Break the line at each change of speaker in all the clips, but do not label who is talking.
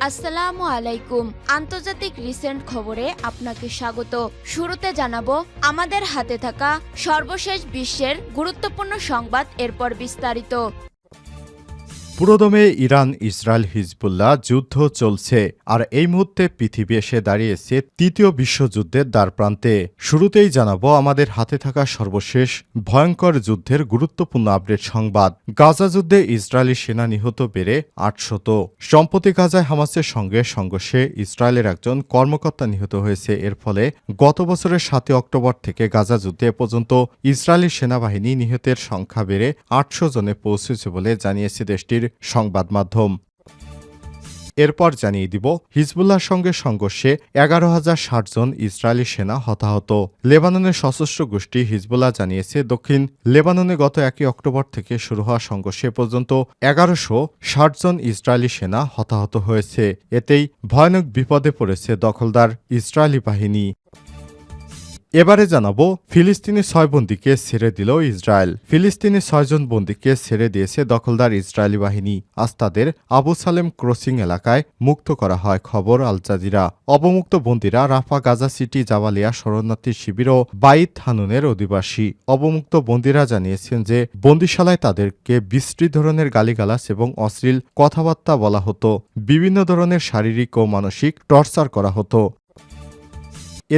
আসসালামু আলাইকুম। আন্তর্জাতিক রিসেন্ট খবরে আপনাকে স্বাগত। শুরুতে জানাবো আমাদের হাতে থাকা সর্বশেষ বিশ্বের গুরুত্বপূর্ণ সংবাদ, এরপর বিস্তারিত।
পুরোদমে ইরান ইসরায়েল হিজবুল্লাহ যুদ্ধ চলছে, আর এই মুহূর্তে পৃথিবী এসে দাঁড়িয়েছে তৃতীয় বিশ্বযুদ্ধের দ্বারপ্রান্তে। শুরুতেই জানাবো আমাদের হাতে থাকা সর্বশেষ ভয়ঙ্কর যুদ্ধের গুরুত্বপূর্ণ আপডেট সংবাদ। গাজা যুদ্ধে ইসরায়েলি সেনা নিহত বেড়ে 800। সম্প্রতি গাজায় হামাসের সঙ্গে সংঘর্ষে ইসরায়েলের একজন কর্মকর্তা নিহত হয়েছে। এর ফলে গত বছরের 7 অক্টোবর থেকে গাজা যুদ্ধে এ পর্যন্ত ইসরায়েলি সেনাবাহিনী নিহতের সংখ্যা বেড়ে 800 জনে পৌঁছেছে বলে জানিয়েছে দেশটির সংবাদ মাধ্যম। এরপর জানিয়ে দিব হিজবুল্লাহর সঙ্গে সংঘর্ষে 11,060 জন ইসরায়েলি সেনা হতাহত। লেবাননের সশস্ত্র গোষ্ঠী হিজবুল্লাহ জানিয়েছে দক্ষিণ লেবাননে গত 1 অক্টোবর থেকে শুরু হওয়া সংঘর্ষে পর্যন্ত 1160 জন ইসরায়েলি সেনা হতাহত হয়েছে। এতেই ভয়ানক বিপদে পড়েছে দখলদার ইসরায়েলি বাহিনী। এবারে জানাবো ফিলিস্তিনি 6 বন্দীকে ছেড়ে দিল ইসরায়েল। ফিলিস্তিনি 6 জন বন্দীকে ছেড়ে দিয়েছে দখলদার ইসরায়েলি বাহিনী। আজ তাদের আবু সালেম ক্রসিং এলাকায় মুক্ত করা হয়, খবর আল জাজিরা। অবমুক্ত বন্দীরা রাফা, গাজা সিটি, জাবালিয়া শরণার্থী শিবির ও বাইত হানুনের অধিবাসী। অবমুক্ত বন্দীরা জানিয়েছেন যে বন্দিশালায় তাদেরকে বিশ্রী ধরনের গালিগালাজ এবং অশ্লীল কথাবার্তা বলা হতো। বিভিন্ন ধরনের শারীরিক ও মানসিক টর্চার করা হতো।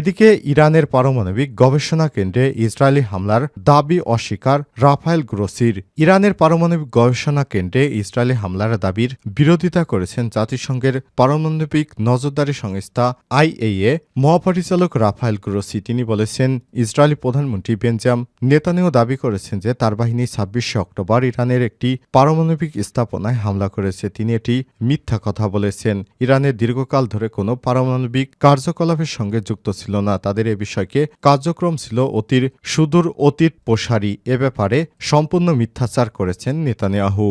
এদিকে ইরানের পারমাণবিক গবেষণা কেন্দ্রে ইসরায়েলি হামলার দাবি অস্বীকার রাফায়েল গ্রোসির। ইরানের পারমাণবিক গবেষণা কেন্দ্রে ইসরায়েলি হামলার দাবির বিরোধিতা করেছেন জাতিসংঘের পারমাণবিক নজরদারি সংস্থা IAEA মহাপরিচালক রাফায়েল গ্রোসি। তিনি বলেছেন, ইসরায়েলি প্রধানমন্ত্রী বেঞ্জামিন নেতানিয়াহু দাবি করেছেন যে তার বাহিনী 26 অক্টোবর ইরানের একটি পারমাণবিক স্থাপনায় হামলা করেছে। তিনি এটি মিথ্যা কথা বলেছেন। ইরানের দীর্ঘকাল ধরে কোনো পারমাণবিক কার্যকলাপের সঙ্গে যুক্ত ছিল না। তাদের এ বিষয়কে কার্যক্রম ছিল সুদূর অতীত প্রসারী। এ ব্যাপারে সম্পূর্ণ মিথ্যাচার করেছেন নেতানিয়াহু।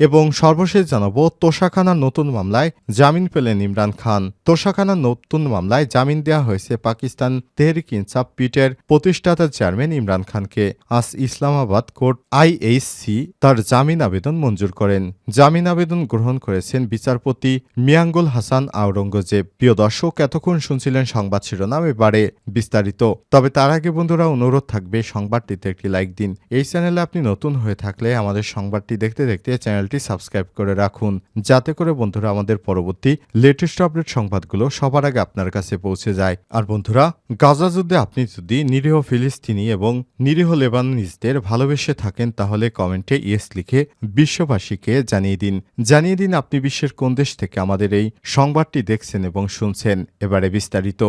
এবং সর্বশেষ জানাবো তোশাখানার নতুন মামলায় জামিন পেলেন ইমরান খান। তোশাখানার নতুন মামলায় জামিন দেওয়া হয়েছে পাকিস্তান তেহরিক ইনসাফ পিটের প্রতিষ্ঠাতা চেয়ারম্যান ইমরান খানকে। আজ ইসলামাবাদ কোর্ট IHC তার জামিন আবেদন মঞ্জুর করেন। জামিন আবেদন গ্রহণ করেছেন বিচারপতি মিয়াঙ্গুল হাসান আওরঙ্গজেব। প্রিয় দর্শক, এতক্ষণ শুনছিলেন সংবাদ শিরোনাম, এবারে বিস্তারিত। তবে তার আগে বন্ধুরা অনুরোধ থাকবে সংবাদটিতে একটি লাইক দিন। এই চ্যানেলে আপনি নতুন হয়ে থাকলে আমাদের সংবাদটি দেখতে দেখতে চ্যানেলটি সাবস্ক্রাইব করে রাখুন, যাতে করে বন্ধুরা আমাদের পরবর্তী লেটেস্ট আপডেট সংবাদগুলো সবার আগে আপনার কাছে পৌঁছে যায়। আর বন্ধুরা, গাজা যুদ্ধে আপনি যদি নিরীহ ফিলিস্তিনি এবং নিরীহ লেবাননিজদের ভালোবেসে থাকেন তাহলে কমেন্টে ইয়েস লিখে বিশ্ববাসীকে জানিয়ে দিন আপনি বিশ্বের কোন দেশ থেকে আমাদের এই সংবাদটি দেখছেন এবং শুনছেন। এবারে বিস্তারিত।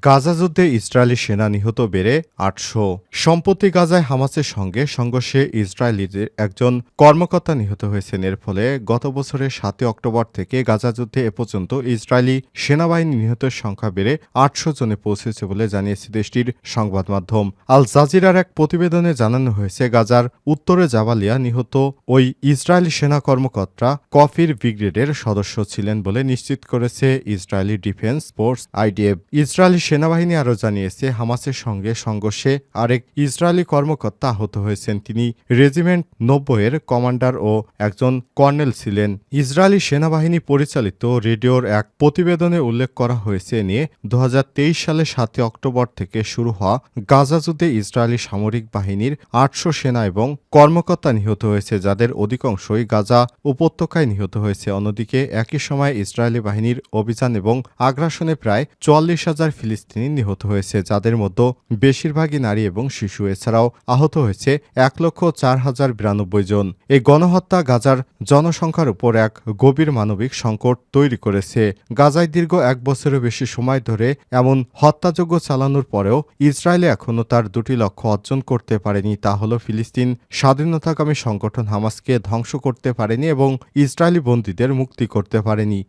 গাজা যুদ্ধে ইসরায়েলি সেনা নিহত বেড়ে 800। সম্প্রতি গাজায় হামাসের সঙ্গে সংঘর্ষে ইসরায়েলিদের একজন কর্মকর্তা নিহত হয়েছেন। এর ফলে গত বছরের 7 অক্টোবর থেকে গাজা যুদ্ধে এ পর্যন্ত ইসরায়েলি সেনাবাহিনী নিহতের সংখ্যা বেড়ে 800 জনে পৌঁছেছে বলে জানিয়েছে দেশটির সংবাদ মাধ্যম। আল জাজিরার এক প্রতিবেদনে জানানো হয়েছে, গাজার উত্তরে জাবালিয়া নিহত ওই ইসরায়েলি সেনা কর্মকর্তা কফির ব্রিগেডের সদস্য ছিলেন বলে নিশ্চিত করেছে Israeli defence force IDF। Israeli সেনাবাহিনী আরও জানিয়েছে, হামাসের সঙ্গে সংঘর্ষে আরেক ইসরায়েলি কর্মকর্তা আহত হয়েছেন। তিনি রেজিমেন্ট 90-এর কমান্ডার ও একজন কর্নেল ছিলেন। ইসরায়েলি সেনাবাহিনী পরিচালিত রেডিওর এক প্রতিবেদনে উল্লেখ করা হয়েছে নিয়ে 2023 সালে 7 অক্টোবর থেকে শুরু হওয়া গাজা যুদ্ধে ইসরায়েলি সামরিক বাহিনীর 800 সেনা এবং কর্মকর্তা নিহত হয়েছে, যাদের অধিকাংশই গাজা উপত্যকায় নিহত হয়েছে। অন্যদিকে একই সময় ইসরায়েলি বাহিনীর অভিযান এবং আগ্রাসনে প্রায় 44,000 ফিলিস্তিনি নিহত হয়েছে, যাদের মধ্যে বেশিরভাগই নারী এবং শিশু। এছাড়াও আহত হয়েছে 1,04,092 জন। এই গণহত্যা গাজার জনসংখ্যার উপর এক গভীর মানবিক সংকট তৈরি করেছে। গাজায় দীর্ঘ 1 বছরের বেশি সময় ধরে এমন হত্যাযজ্ঞ চালানোর পরেও ইসরায়েল এখনও তার 2টি লক্ষ্য অর্জন করতে পারেনি। তা হল ফিলিস্তিন স্বাধীনতাকামী সংগঠন হামাসকে ধ্বংস করতে পারেনি এবং ইসরায়েলি বন্দীদের মুক্তি করতে পারেনি।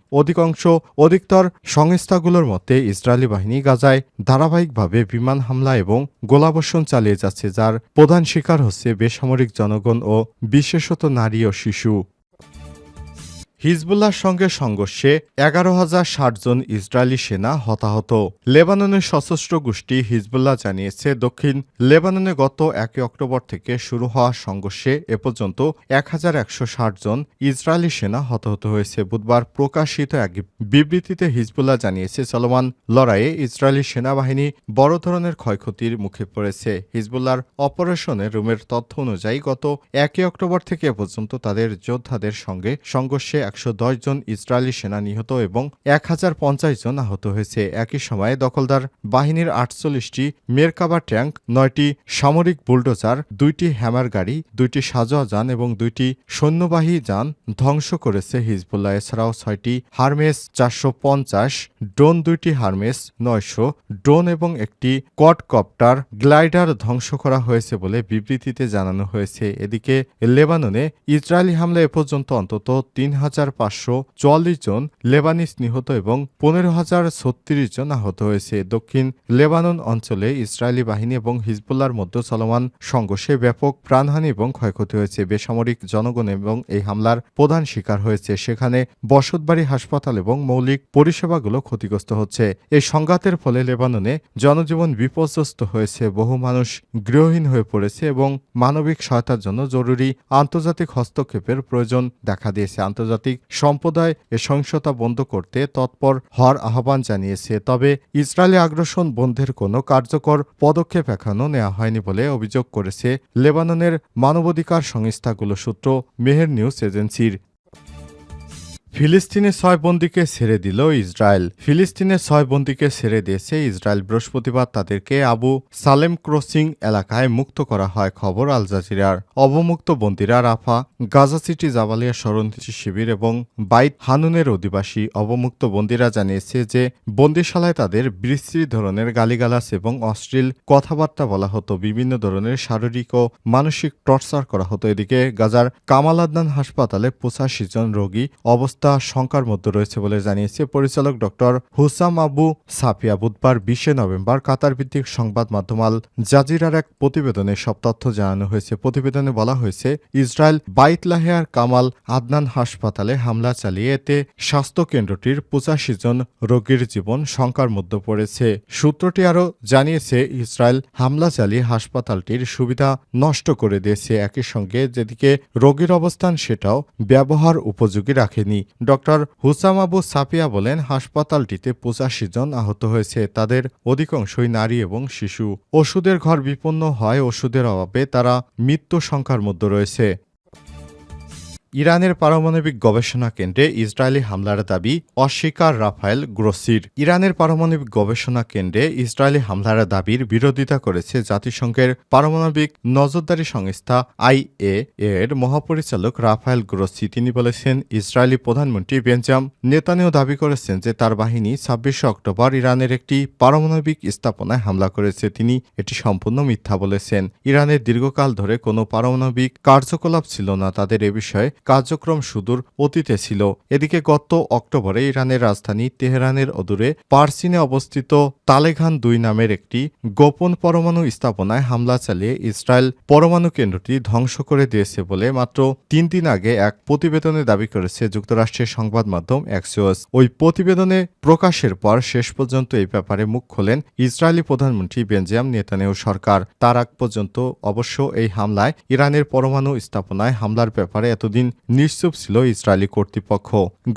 অধিকতর সংস্থাগুলোর মতে ইসরায়েলি বাহিনী গাজায় ধারাবাহিকভাবে বিমান হামলা এবং গোলাবর্ষণ চালিয়ে যাচ্ছে, যার প্রধান শিকার হচ্ছে বেসামরিক জনগণ ও বিশেষত নারী ও শিশু। হিজবুল্লাহর সঙ্গে সংঘর্ষে 11,060 জন ইসরায়েলি সেনা হতাহত। লেবাননের সশস্ত্র গোষ্ঠী হিজবুল্লাহ জানিয়েছে, দক্ষিণ লেবাননে গত 1 অক্টোবর থেকে শুরু হওয়া সংঘর্ষে এ পর্যন্ত 1,160 জন ইসরায়েলি সেনা হতাহত হয়েছে। বুধবার প্রকাশিত এক বিবৃতিতে হিজবুল্লাহ জানিয়েছে, চলমান লড়াইয়ে ইসরায়েলি সেনাবাহিনী বড় ধরনের ক্ষয়ক্ষতির মুখে পড়েছে। হিজবুল্লাহর অপারেশনের রুমের তথ্য অনুযায়ী গত 1 অক্টোবর থেকে এ পর্যন্ত তাদের যোদ্ধাদের সঙ্গে সংঘর্ষে 110 জন ইসরায়েলি সেনা নিহত এবং 1050 জন আহত হয়েছে। একই সময়ে দখলদার বাহিনীর 48টি মেরকাবা ট্যাঙ্ক, 9টি সামরিক বুলডোজার, 2টি হ্যামার গাড়ি, 2টি সাজোয়া যান এবং 2টি সৈন্যবাহী যান ধ্বংস করেছে হিজবুল্লাহ। এছাড়াও 6টি হারমেস 450 ড্রোন, 2টি হারমেস 900 ড্রোন এবং একটি কোয়াডকপ্টার গ্লাইডার ধ্বংস করা হয়েছে বলে বিবৃতিতে জানানো হয়েছে। এদিকে লেবাননে ইসরায়েলি হামলা এ পর্যন্ত অন্তত 3,544 জন লেবানিজ নিহত এবং 15,036 জন আহত হয়েছে। দক্ষিণ লেবানন অঞ্চলে ইসরায়েলি বাহিনী এবং হিজবুল্লাহর মধ্যে চলমান সংঘর্ষে ব্যাপক প্রাণহানি এবং ক্ষয়ক্ষতি হয়েছে। বেসামরিক জনগণ এবং এই হামলার প্রধান শিকার হয়েছে। সেখানে বসতবাড়ি, হাসপাতাল এবং মৌলিক পরিষেবাগুলো ক্ষতিগ্রস্ত হচ্ছে। এই সংঘাতের ফলে লেবাননে জনজীবন বিপর্যস্ত হয়েছে, বহু মানুষ গৃহহীন হয়ে পড়েছে এবং মানবিক সহায়তার জন্য জরুরি আন্তর্জাতিক হস্তক্ষেপের প্রয়োজন দেখা দিয়েছে। আন্তর্জাতিক সম্প্রদায় এ সহিংসতা বন্ধ করতে তৎপর হওয়ার আহ্বান জানিয়েছে। তবে ইসরায়েলি আগ্রাসন বন্ধের কোনো কার্যকর পদক্ষেপ এখনও নেওয়া হয়নি বলে অভিযোগ করেছে লেবাননের মানবাধিকার সংস্থাগুলো সূত্র মেহের নিউজ এজেন্সির। ফিলিস্তিনে 6 বন্দীকে ছেড়ে দিল ইসরায়েল। ফিলিস্তিনে 6 বন্দীকে ছেড়ে দিয়েছে ইসরায়েল। বৃহস্পতিবার তাদেরকে আবু সালেম ক্রসিং এলাকায় মুক্ত করা হয়, খবর আল জাজিরার। অবমুক্ত বন্দীরা রাফা, গাজা সিটি, জাবালিয়া শরণার্থী শিবির এবং বাইত হানুনের অধিবাসী। অবমুক্ত বন্দীরা জানিয়েছে যে বন্দিশালায় তাদের বিস্তৃত ধরনের গালিগালাজ এবং অশ্লীল কথাবার্তা বলা হতো, বিভিন্ন ধরনের শারীরিক ও মানসিক টর্চার করা হতো। এদিকে গাজার কামাল আদনান হাসপাতালে 85 জন রোগী অবস্থা শঙ্কার মধ্যে রয়েছে বলে জানিয়েছে পরিচালক ডক্টর হুসাম আবু সাফিয়া। বুধবার 20 নভেম্বর কাতার ভিত্তিক সংবাদ মাধ্যম আল জাজিরার এক প্রতিবেদনে সব তথ্য জানানো হয়েছে। প্রতিবেদনে বলা হয়েছে, ইসরায়েল বাইত লাহিয়ার কামাল আদনান হাসপাতালে হামলা চালিয়ে এতে স্বাস্থ্য কেন্দ্রটির 85 জন রোগীর জীবন শঙ্কার মধ্যে পড়েছে। সূত্রটি আরও জানিয়েছে, ইসরায়েল হামলা চালিয়ে হাসপাতালটির সুবিধা নষ্ট করে দিয়েছে। একই সঙ্গে যেদিকে রোগীর অবস্থান সেটাও ব্যবহার উপযোগী রাখেনি। ডক্টর হুসাম আবু সাফিয়া বলেন, হাসপাতালটিতে 85 জন আহত হয়েছে, তাদের অধিকাংশই নারী এবং শিশু। ওষুধের ঘর বিপন্ন হয়, ওষুধের অভাবে তারা মৃত্যু সংখ্যার মধ্যে রয়েছে। ইরানের পারমাণবিক গবেষণা কেন্দ্রে ইসরায়েলি হামলার দাবি অস্বীকার রাফায়েল গ্রোসির। ইরানের পারমাণবিক গবেষণা কেন্দ্রে ইসরায়েলি হামলার দাবির বিরোধিতা করেছে জাতিসংঘের পারমাণবিক নজরদারি সংস্থা আইএএ এর মহাপরিচালক রাফায়েল গ্রোসি। তিনি বলেছেন, ইসরায়েলি প্রধানমন্ত্রী বেঞ্জামিন নেতানিয়াহু দাবি করেছেন যে তার বাহিনী 26 অক্টোবর ইরানের একটি পারমাণবিক স্থাপনায় হামলা করেছে। তিনি এটি সম্পূর্ণ মিথ্যা বলেছেন। ইরানের দীর্ঘকাল ধরে কোনো পারমাণবিক কার্যকলাপ ছিল না, তাদের এ বিষয়ে কার্যক্রম সুদূর অতীতে ছিল। এদিকে গত অক্টোবরে ইরানের রাজধানী তেহরানের অদূরে পারসিনে অবস্থিত তালেঘান 2 নামের একটি গোপন পরমাণু স্থাপনায় হামলা চালিয়ে ইসরায়েল পরমাণু কেন্দ্রটি ধ্বংস করে দিয়েছে বলে মাত্র 3 দিন আগে এক প্রতিবেদনে দাবি করেছে যুক্তরাষ্ট্রের সংবাদ মাধ্যম অ্যাক্সিওস। ওই প্রতিবেদনে প্রকাশের পর শেষ পর্যন্ত এই ব্যাপারে মুখ খোলেন ইসরায়েলি প্রধানমন্ত্রী বেঞ্জামিন নেতানিয়াহু সরকার। তার আগ পর্যন্ত অবশ্য এই হামলায় ইরানের পরমাণু স্থাপনায় হামলার ব্যাপারে এতদিন নিশ্চুপ ছিল ইসরায়েলি কর্তৃপক্ষ।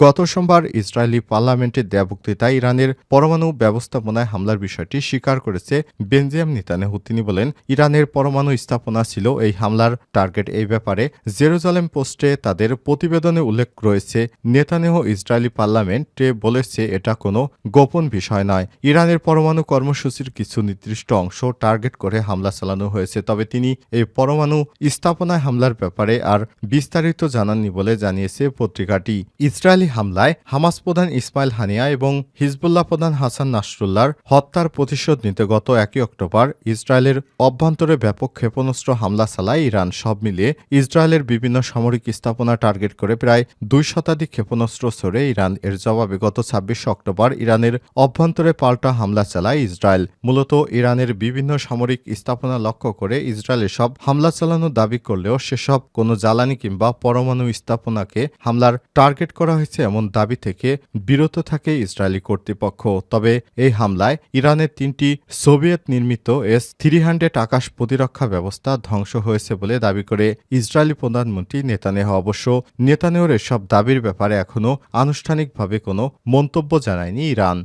গত সোমবার ইসরায়েলি পার্লামেন্টের দেয়া বক্তৃতায় ইরানের পরমাণু ব্যবস্থাপনায় হামলার বিষয়টি স্বীকার করেছে বেঞ্জামিন নেতানিয়াহু। তিনি বলেন, ইরানের পরমাণু স্থাপনা ছিল এই হামলার টার্গেট। এই ব্যাপারে জেরুজালেম পোস্টে তাদের প্রতিবেদনে উল্লেখ রয়েছে। নেতানিয়াহু ইসরায়েলি পার্লামেন্টে বলেছে এটা কোনো গোপন বিষয় নয়। ইরানের পরমাণু কর্মসূচির কিছু নির্দিষ্ট অংশ টার্গেট করে হামলা চালানো হয়েছে, তবে তিনি এই পরমাণু স্থাপনায় হামলার ব্যাপারে আর বিস্তারিত জানাননি বলে জানিয়েছে পত্রিকাটি। ইসরায়েলি হামলায় হামাস প্রধান ইসমাইল হানিয়া এবং হিজবুল্লাহ প্রধান হাসান নাসরুল্লাহর হত্যার প্রতিশোধ নিতে গত 1 অক্টোবর ইসরায়েলের অভ্যন্তরে ব্যাপক ক্ষেপণাস্ত্র হামলা চালায় ইরান। সব মিলিয়ে ইসরায়েলের বিভিন্ন সামরিক স্থাপনা টার্গেট করে প্রায় 2 শতাধিক ক্ষেপণাস্ত্র ছড়ে ইরান। এর জবাবে গত 26 অক্টোবর ইরানের অভ্যন্তরে পাল্টা হামলা চালায় ইসরায়েল। মূলত ইরানের বিভিন্ন সামরিক স্থাপনা লক্ষ্য করে ইসরায়েলের সব হামলা চালানোর দাবি করলেও সেসব কোনো জ্বালানি কিংবা পরমাণু পরমাণু স্থাপনাকে হামলার টার্গেট করা হয়েছে এমন দাবি থেকে বিরত থাকে ইসরায়েলি কর্তৃপক্ষ। তবে এই হামলায় ইরানের 3টি সোভিয়েত নির্মিত S-300 আকাশ প্রতিরক্ষা ব্যবস্থা ধ্বংস হয়েছে বলে দাবি করে ইসরায়েলি প্রধানমন্ত্রী নেতানিয়াহু। অবশ্য নেতানিয়াহুর এসব দাবির ব্যাপারে এখনও আনুষ্ঠানিকভাবে কোনো মন্তব্য জানায়নি ইরান।